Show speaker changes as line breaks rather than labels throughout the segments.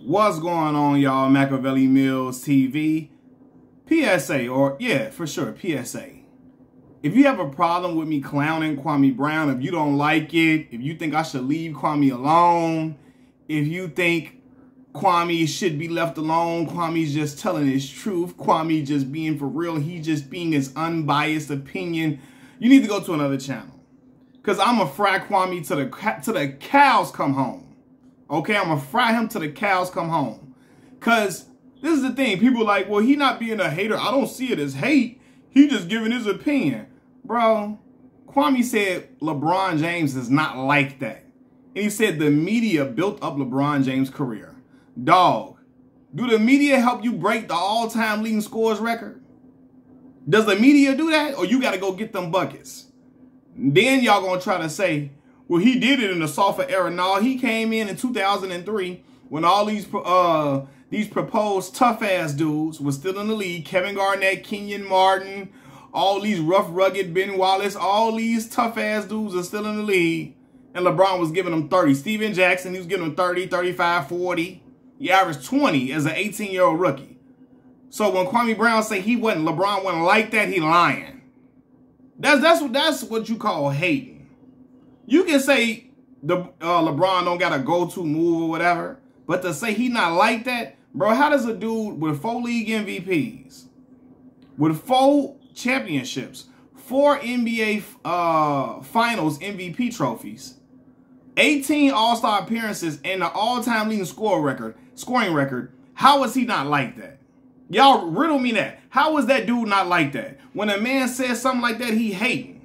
What's going on, y'all? Machiavelli Mills TV. PSA, or yeah, for sure, PSA. If you have a problem with me clowning Kwame Brown, if you don't like it, if you think I should leave Kwame alone, if you think Kwame should be left alone, Kwame's just telling his truth, Kwame just being for real, he's just being his unbiased opinion, you need to go to another channel. Because I'm going to fry Kwame to the cows come home. Okay, I'm going to fry him till the cows come home. Because this is the thing. People are like, well, he not being a hater. I don't see it as hate. He just giving his opinion. Bro, Kwame said LeBron James is not like that. And he said the media built up LeBron James' career. Dog, do the media help you break the all-time leading scorers record? Does the media do that? Or you got to go get them buckets? Then y'all going to try to say, well, he did it in the softer era. No, he came in 2003 when all these proposed tough-ass dudes was still in the league. Kevin Garnett, Kenyon Martin, all these rough, rugged Ben Wallace, all these tough-ass dudes are still in the league. And LeBron was giving them 30. Steven Jackson, he was giving them 30, 35, 40. He averaged 20 as an 18-year-old rookie. So when Kwame Brown say LeBron wasn't like that, he lying. That's what you call hating. You can say LeBron don't got a go-to move or whatever, but to say he not like that, bro, how does a dude with 4 league MVPs, with 4 championships, 4 NBA Finals MVP trophies, 18 All-Star appearances, and the all-time leading scoring record, how is he not like that? Y'all riddle me that. How is that dude not like that? When a man says something like that, he hating.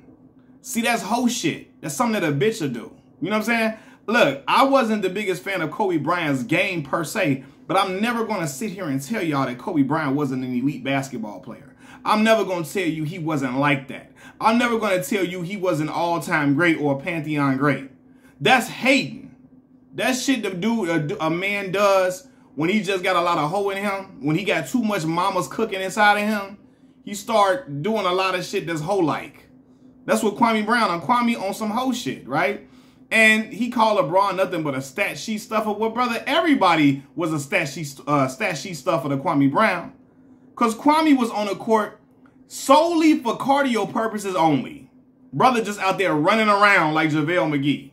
See, that's whole shit. That's something that a bitch will do. You know what I'm saying? Look, I wasn't the biggest fan of Kobe Bryant's game per se, but I'm never going to sit here and tell y'all that Kobe Bryant wasn't an elite basketball player. I'm never going to tell you he wasn't like that. I'm never going to tell you he was an all-time great or a pantheon great. That's hating. That shit a man does when he just got a lot of hoe in him, when he got too much mama's cooking inside of him, he start doing a lot of shit that's hoe-like. That's what Kwame Brown on. Kwame on some hoe shit, right? And he called LeBron nothing but a stat sheet stuffer. Well, brother, everybody was a stat sheet stuffer to Kwame Brown. Because Kwame was on the court solely for cardio purposes only. Brother just out there running around like JaVale McGee.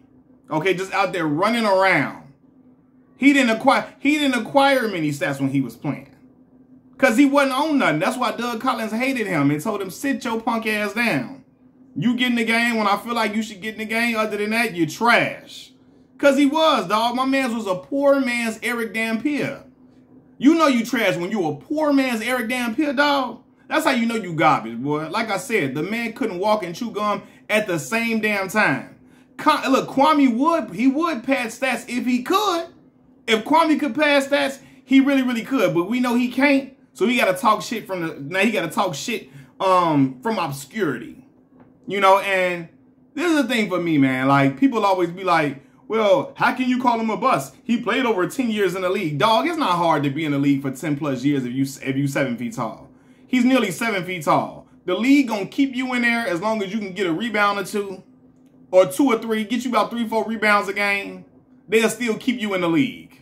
Okay, just out there running around. He didn't acquire many stats when he was playing. Because he wasn't on nothing. That's why Doug Collins hated him and told him, sit your punk ass down. You get in the game when I feel like you should get in the game. Other than that, you're trash. Because he was, dog. My man was a poor man's Eric Dampier. You know you trash when you a poor man's Eric Dampier, dog. That's how you know you garbage, boy. Like I said, the man couldn't walk and chew gum at the same damn time. Look, Kwame would pad stats if he could. If Kwame could pass stats, he really, really could. But we know he can't. So he got to talk shit from obscurity. You know, and this is the thing for me, man. Like, people always be like, well, how can you call him a bust? He played over 10 years in the league. Dog, it's not hard to be in the league for 10 plus years if you 7 feet tall. He's nearly 7 feet tall. The league gonna keep you in there as long as you can get a rebound or 2 or 3, get you about 3-4 rebounds a game. They'll still keep you in the league.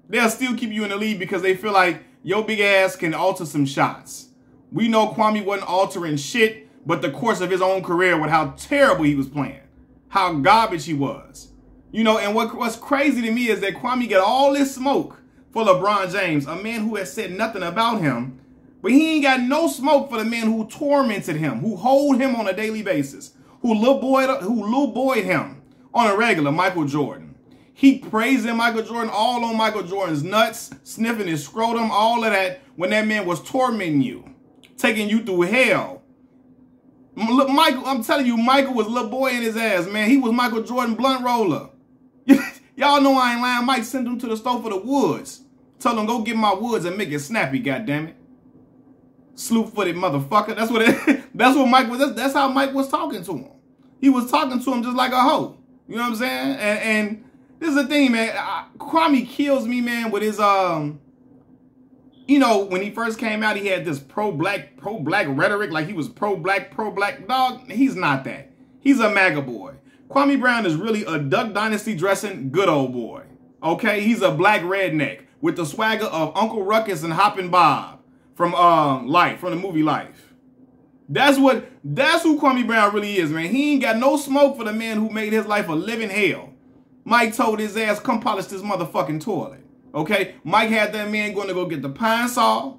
They'll still keep you in the league because they feel like your big ass can alter some shots. We know Kwame wasn't altering shit, but the course of his own career with how terrible he was playing, how garbage he was. You know, and what's crazy to me is that Kwame got all this smoke for LeBron James, a man who has said nothing about him, but he ain't got no smoke for the man who tormented him, who hold him on a daily basis, who little boyed him on a regular, Michael Jordan. He praising Michael Jordan, all on Michael Jordan's nuts, sniffing his scrotum, all of that, when that man was tormenting you, taking you through hell. Look, Michael, I'm telling you, Michael was little boy in his ass, man. He was Michael Jordan blunt roller. Y'all know I ain't lying. Mike sent him to the store for the woods. Told him, go get my woods and make it snappy, goddammit. Slew-footed motherfucker. That's what Mike was. That's how Mike was talking to him. He was talking to him just like a hoe. You know what I'm saying? And this is the thing, man. Kwame kills me, man, with his, you know, when he first came out, he had this pro-black rhetoric, like he was pro-black. Dog, he's not that. He's a MAGA boy. Kwame Brown is really a Duck Dynasty dressing good old boy. Okay? He's a black redneck with the swagger of Uncle Ruckus and Hoppin' Bob from from the movie Life. That's who Kwame Brown really is, man. He ain't got no smoke for the man who made his life a living hell. Mike told his ass, come polish this motherfucking toilet. Okay? Mike had that man going to go get the pine saw,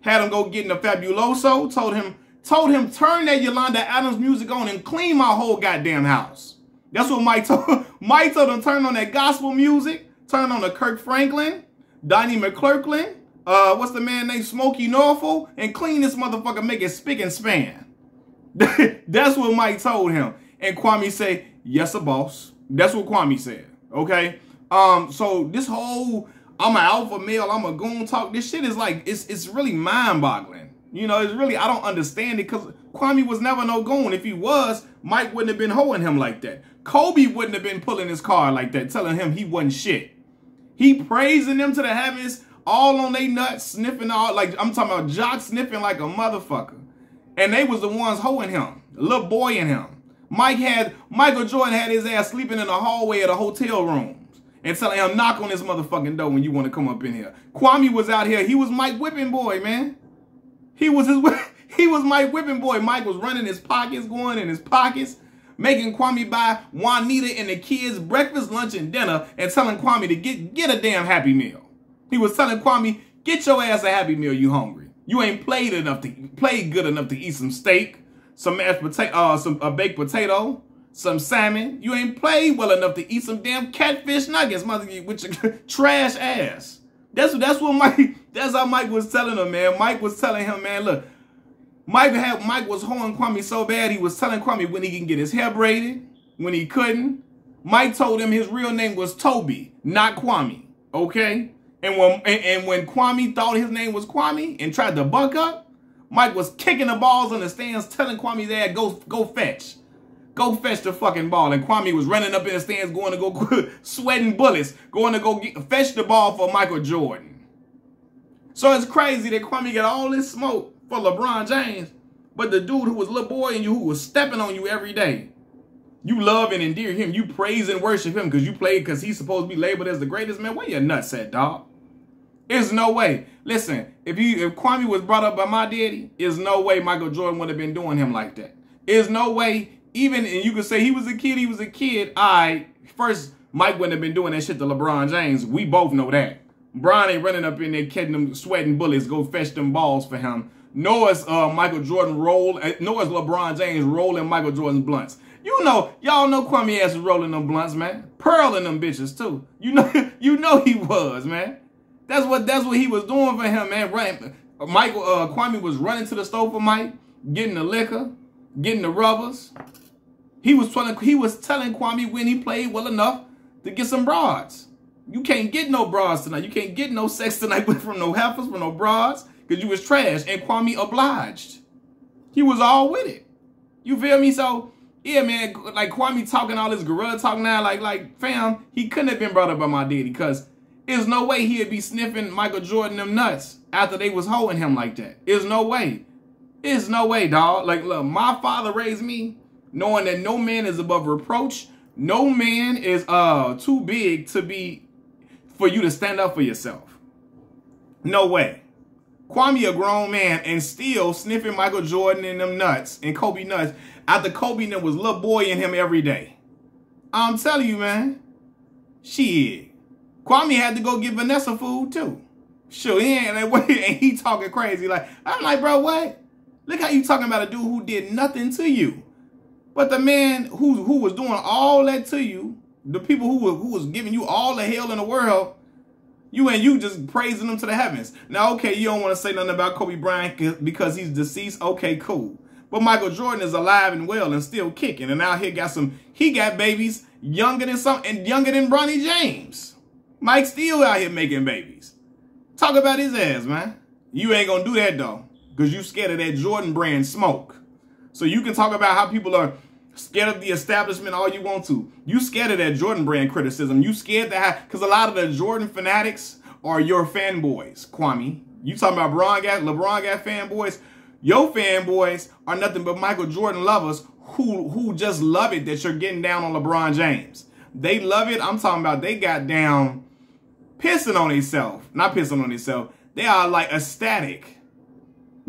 had him go get in the Fabuloso, told him turn that Yolanda Adams music on and clean my whole goddamn house. That's what Mike told. Mike told him turn on that gospel music, turn on the Kirk Franklin, Donnie McClurkin, what's the man named Smokey Norfolk, and clean this motherfucker, make it spick and span. That's what Mike told him. And Kwame said, yes, sir, boss. That's what Kwame said. Okay? So this whole I'm an alpha male, I'm a goon talk, this shit is like, it's really mind-boggling. You know, it's really, I don't understand it because Kwame was never no goon. If he was, Mike wouldn't have been hoeing him like that. Kobe wouldn't have been pulling his card like that, telling him he wasn't shit. He praising them to the heavens, all on they nuts, sniffing all, like, I'm talking about Jock sniffing like a motherfucker. And they was the ones hoeing him, the little boy in him. Michael Jordan had his ass sleeping in the hallway of the hotel rooms and telling him, knock on this motherfucking door when you want to come up in here. Kwame was out here, he was Mike Whipping Boy, man. He was Mike Whipping Boy. Mike was running his pockets, going in his pockets, making Kwame buy Juanita and the kids breakfast, lunch, and dinner, and telling Kwame to get a damn Happy Meal. He was telling Kwame, get your ass a Happy Meal, you hungry. You ain't played good enough to eat some steak, some mashed potato, a baked potato, some salmon. You ain't played well enough to eat some damn catfish nuggets, mother, with your trash ass. That's how Mike was telling him, man. Mike was telling him, man, look, Mike was hoeing Kwame so bad, he was telling Kwame when he can get his hair braided, when he couldn't. Mike told him his real name was Toby, not Kwame, okay? And when Kwame thought his name was Kwame and tried to buck up, Mike was kicking the balls on the stands, telling Kwame's dad, go fetch. Go fetch the fucking ball. And Kwame was running up in the stands, going to go sweating bullets, going to go fetch the ball for Michael Jordan. So it's crazy that Kwame got all this smoke for LeBron James, but the dude who was little boy in you, who was stepping on you every day, you love and endear him. You praise and worship him because you played because he's supposed to be labeled as the greatest, man. Where your nuts at, dog? There's no way. Listen, if Kwame was brought up by my daddy, there's no way Michael Jordan would have been doing him like that. There's no way. Even, and you could say he was a kid. First, Mike wouldn't have been doing that shit to LeBron James. We both know that. Bron ain't running up in there catching them sweating bullets, go fetch them balls for him. Nor is LeBron James rolling Michael Jordan's blunts. You know, y'all know Kwame ass was rolling them blunts, man. Pearling them bitches too. You know he was, man. That's what he was doing for him, man. Kwame was running to the store for Mike, getting the liquor, getting the rubbers. He was telling Kwame when he played well enough to get some broads. You can't get no broads tonight. You can't get no sex tonight from no heifers, from no broads, because you was trash. And Kwame obliged. He was all with it. You feel me? So, yeah, man, like Kwame talking all this gorilla talk now, like, fam, he couldn't have been brought up by my daddy, because there's no way he'd be sniffing Michael Jordan them nuts after they was hoeing him like that. There's no way. There's no way, dog. Like, look, my father raised me knowing that no man is above reproach. No man is too big for you to stand up for yourself. No way. Kwame a grown man and still sniffing Michael Jordan and them nuts and Kobe nuts after Kobe and was little boy in him every day. I'm telling you, man. Shit. Kwame had to go get Vanessa food too. Sure, he talking crazy. Like, I'm like, bro, what? Look how you talking about a dude who did nothing to you. But the man who was doing all that to you, the people who was giving you all the hell in the world, you just praising them to the heavens. Now, okay, you don't want to say nothing about Kobe Bryant because he's deceased. Okay, cool. But Michael Jordan is alive and well and still kicking. And out here he got babies younger than Bronny James. Mike's still out here making babies. Talk about his ass, man. You ain't gonna do that though, because you scared of that Jordan brand smoke. So you can talk about how people are scared of the establishment all you want to. You scared of that Jordan brand criticism. You scared that, because a lot of the Jordan fanatics are your fanboys, Kwame. You talking about LeBron got fanboys. Your fanboys are nothing but Michael Jordan lovers who just love it that you're getting down on LeBron James. They love it. I'm talking about they got down pissing on themselves. Not pissing on themselves. They are like ecstatic.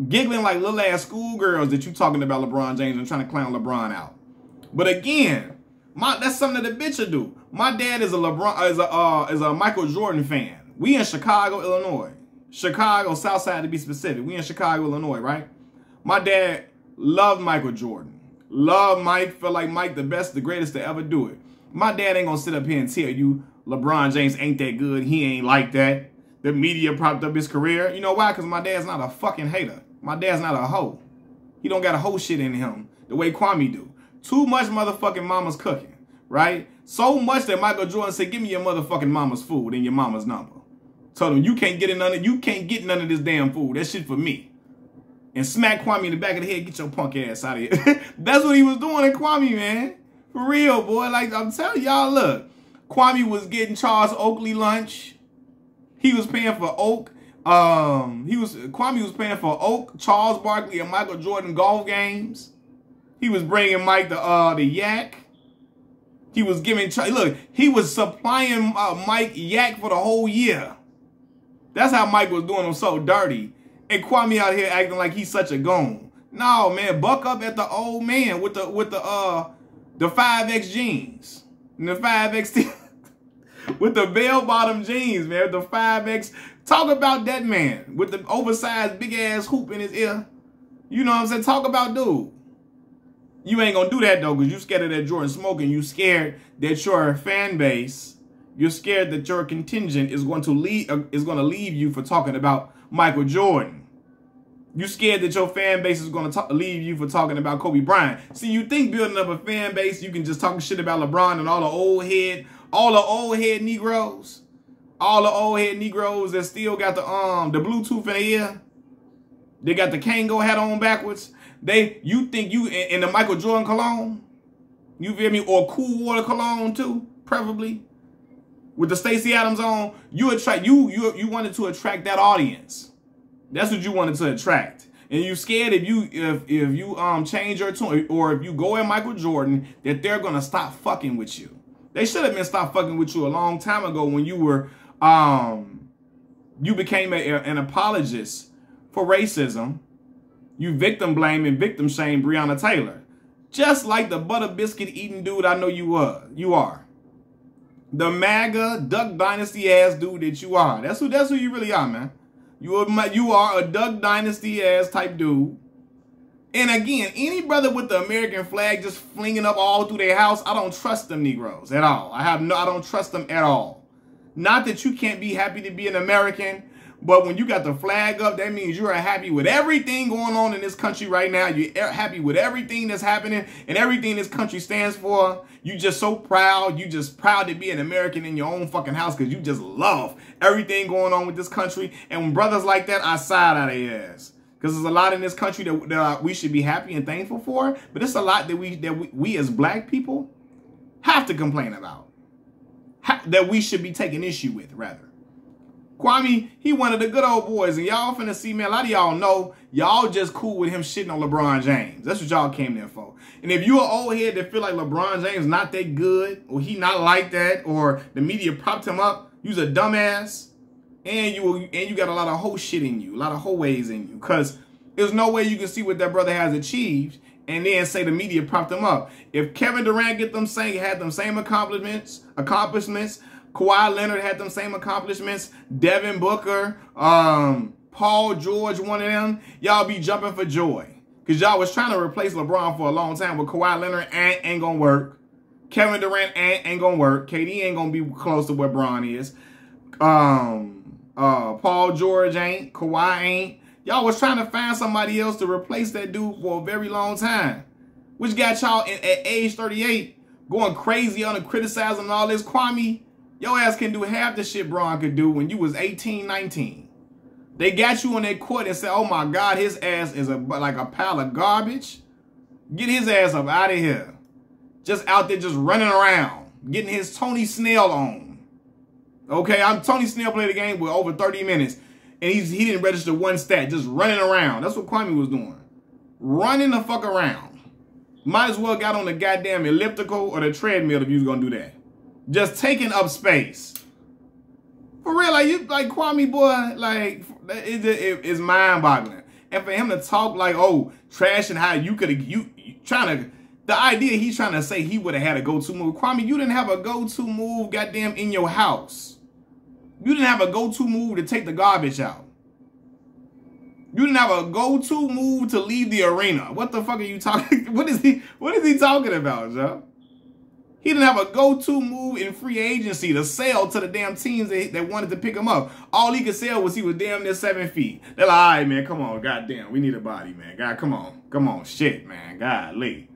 Giggling like little ass schoolgirls that you talking about LeBron James and trying to clown LeBron out. But again, that's something that a bitch would do. My dad is a Michael Jordan fan. We in Chicago, Illinois. Chicago, South Side to be specific. We in Chicago, Illinois, right? My dad loved Michael Jordan. Loved Mike, felt like Mike the best, the greatest to ever do it. My dad ain't gonna sit up here and tell you LeBron James ain't that good. He ain't like that. The media propped up his career. You know why? Because my dad's not a fucking hater. My dad's not a hoe. He don't got a hoe shit in him the way Kwame do. Too much motherfucking mama's cooking, right? So much that Michael Jordan said, give me your motherfucking mama's food and your mama's number. Told him, you can't get none of this damn food. That shit for me. And smack Kwame in the back of the head, get your punk ass out of here. That's what he was doing in Kwame, man. For real, boy. Like, I'm telling y'all, look. Kwame was getting Charles Oakley lunch. He was paying for Oak. Kwame was paying for Oak, Charles Barkley, and Michael Jordan golf games. He was bringing Mike the yak. He was giving, look, he was supplying Mike yak for the whole year. That's how Mike was doing him so dirty. And Kwame out here acting like he's such a goon. No, man, buck up at the old man with the 5X jeans. And the 5X with the bell-bottom jeans, man, the 5X. Talk about that man with the oversized big-ass hoop in his ear. You know what I'm saying? Talk about dude. You ain't gonna do that, though, because you scared of that Jordan smoking. You scared that your fan base, you're scared that your contingent is going to leave you for talking about Michael Jordan. You scared that your fan base is going to leave you for talking about Kobe Bryant. See, you think building up a fan base, you can just talk shit about LeBron and all the old head Negroes. All the old head Negroes that still got the Bluetooth in their ear. They got the Kango hat on backwards. You think you in the Michael Jordan cologne? You feel me? Or Cool Water cologne too, preferably. With the Stacey Adams on, you wanted to attract that audience. That's what you wanted to attract. And you scared if you change your tune or if you go at Michael Jordan that they're gonna stop fucking with you. They should have been stopped fucking with you a long time ago when you were you became an apologist for racism. You victim blame and victim shame Breonna Taylor. Just like the butter biscuit eating dude I know you are. The MAGA Duck Dynasty ass dude that you are. That's who you really are, man. You are a Duck Dynasty ass type dude. And again, any brother with the American flag just flinging up all through their house, I don't trust them Negroes at all. I don't trust them at all. Not that you can't be happy to be an American, but when you got the flag up, that means you are happy with everything going on in this country right now. You're happy with everything that's happening and everything this country stands for. You just so proud. You just proud to be an American in your own fucking house because you just love everything going on with this country. And when brothers like that, I side out of their ass. Because there's a lot in this country that we should be happy and thankful for. But it's a lot that we as black people have to complain about. That we should be taking issue with, rather. Kwame, he one of the good old boys. And y'all finna see, man, a lot of y'all know y'all just cool with him shitting on LeBron James. That's what y'all came there for. And if you an old head that feel like LeBron James not that good, or he not like that, or the media propped him up, you's a dumbass, and you got a lot of hoe shit in you, a lot of hoe ways in you. Because there's no way you can see what that brother has achieved and then say the media propped him up. If Kevin Durant had them same accomplishments, Kawhi Leonard had them same accomplishments, Devin Booker, Paul George, one of them, y'all be jumping for joy. Because y'all was trying to replace LeBron for a long time, but Kawhi Leonard ain't going to work. Kevin Durant ain't going to work. KD ain't going to be close to where Bron is. Paul George ain't. Kawhi ain't. Y'all was trying to find somebody else to replace that dude for a very long time. Which got y'all at age 38 going crazy on and criticizing all this. Kwame, your ass can do half the shit Bron could do when you was 18, 19. They got you on that court and said, oh my God, his ass is like a pile of garbage. Get his ass up out of here. Just out there just running around. Getting his Tony Snell on. Okay, Tony Snell played the game with over 30 minutes. And he didn't register one stat. Just running around. That's what Kwame was doing. Running the fuck around. Might as well got on the goddamn elliptical or the treadmill if you was going to do that. Just taking up space. For real, like, you, like, Kwame, boy, like, it's mind-boggling. And for him to talk like, oh, trash and how you could have, you trying to, the idea he's trying to say he would have had a go-to move. Kwame, you didn't have a go-to move, goddamn, in your house. You didn't have a go-to move to take the garbage out. You didn't have a go-to move to leave the arena. What the fuck are you talking? What is he talking about, Joe? He didn't have a go-to move in free agency to sell to the damn teams that wanted to pick him up. All he could sell was he was damn near 7 feet. They're like, all right, man, come on, goddamn, we need a body, man. God, come on, shit, man, golly.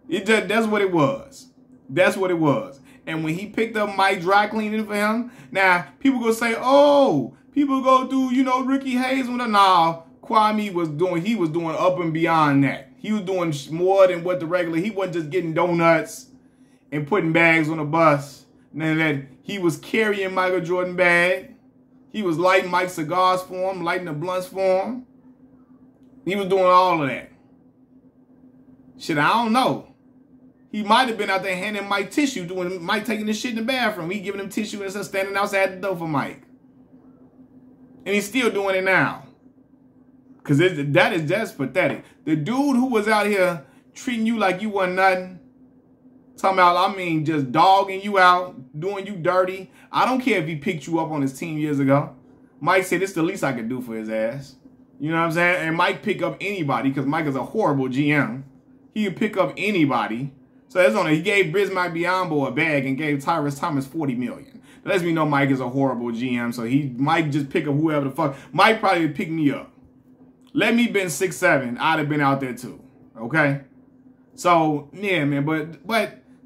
That's what it was. That's what it was. And when he picked up Mike dry cleaning for him, now people gonna say, oh, people go do, you know, Ricky Hayes with a nah. Kwame was doing up and beyond that. He was doing more than what the regular. He wasn't just getting donuts and putting bags on the bus. And that he was carrying Michael Jordan bag. He was lighting Mike's cigars for him, lighting the blunts for him. He was doing all of that. Shit, I don't know. He might have been out there handing Mike tissue, doing Mike taking this shit in the bathroom. He giving him tissue and stuff, standing outside the door for Mike. And he's still doing it now. Because that's pathetic. The dude who was out here treating you like you wasn't nothing, talking about, I mean, just dogging you out, doing you dirty. I don't care if he picked you up on his team years ago. Mike said, it's the least I could do for his ass. You know what I'm saying? And Mike pick up anybody because Mike is a horrible GM. He would pick up anybody. So that's on it. He gave Bismack Biyombo a bag and gave Tyrus Thomas $40 million. That lets me know Mike is a horrible GM. So Mike just pick up whoever the fuck. Mike probably pick me up. Let me been 6'7", I'd have been out there too. Okay? So, yeah, man. But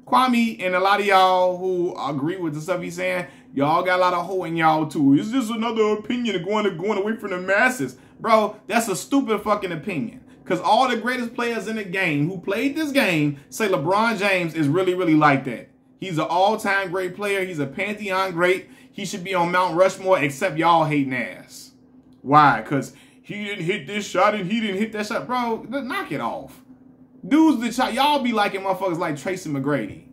Kwame and a lot of y'all who agree with the stuff he's saying, y'all got a lot of hope in y'all too. It's just another opinion going away from the masses. Bro, that's a stupid fucking opinion. Because all the greatest players in the game who played this game say LeBron James is really, really like that. He's an all-time great player. He's a Pantheon great. He should be on Mount Rushmore, except y'all hating ass. Why? Because he didn't hit this shot and he didn't hit that shot. Bro, knock it off. Dudes that shot, y'all be liking motherfuckers like Tracy McGrady.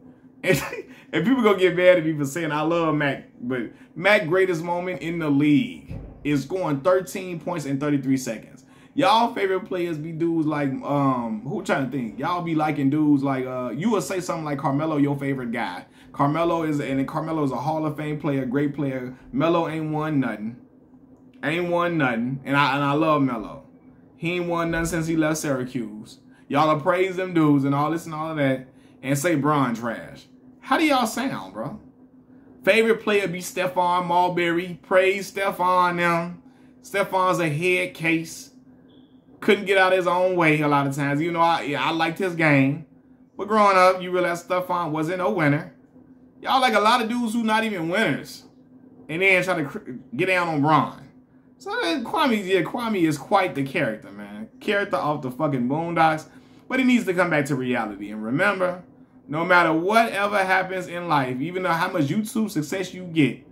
And people gonna get mad at me for saying I love Mac, but Mac's greatest moment in the league is scoring 13 points in 33 seconds. Y'all favorite players be dudes like, who trying to think? Y'all be liking dudes like, you would say something like Carmelo, your favorite guy. Carmelo is a Hall of Fame player, great player. Melo ain't won nothing. Ain't won nothing. And I love Melo. He ain't won nothing since he left Syracuse. Y'all will praise them dudes and all this and all of that and say Bron trash. How do y'all sound, bro? Favorite player be Stephon Marbury. Praise Stephon now. Stephon's a head case. Couldn't get out his own way a lot of times. You know, I liked his game. But growing up, you realize Stephon wasn't a winner. Y'all like a lot of dudes who not even winners. And then try to get down on Bron. So Kwame is quite the character, man. Character off the fucking Boondocks. But he needs to come back to reality. And remember, no matter whatever happens in life, even though how much YouTube success you get,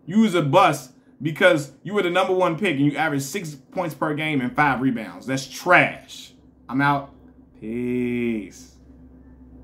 you was a bust because you were the #1 pick and you averaged 6 points per game and 5 rebounds. That's trash. I'm out. Peace.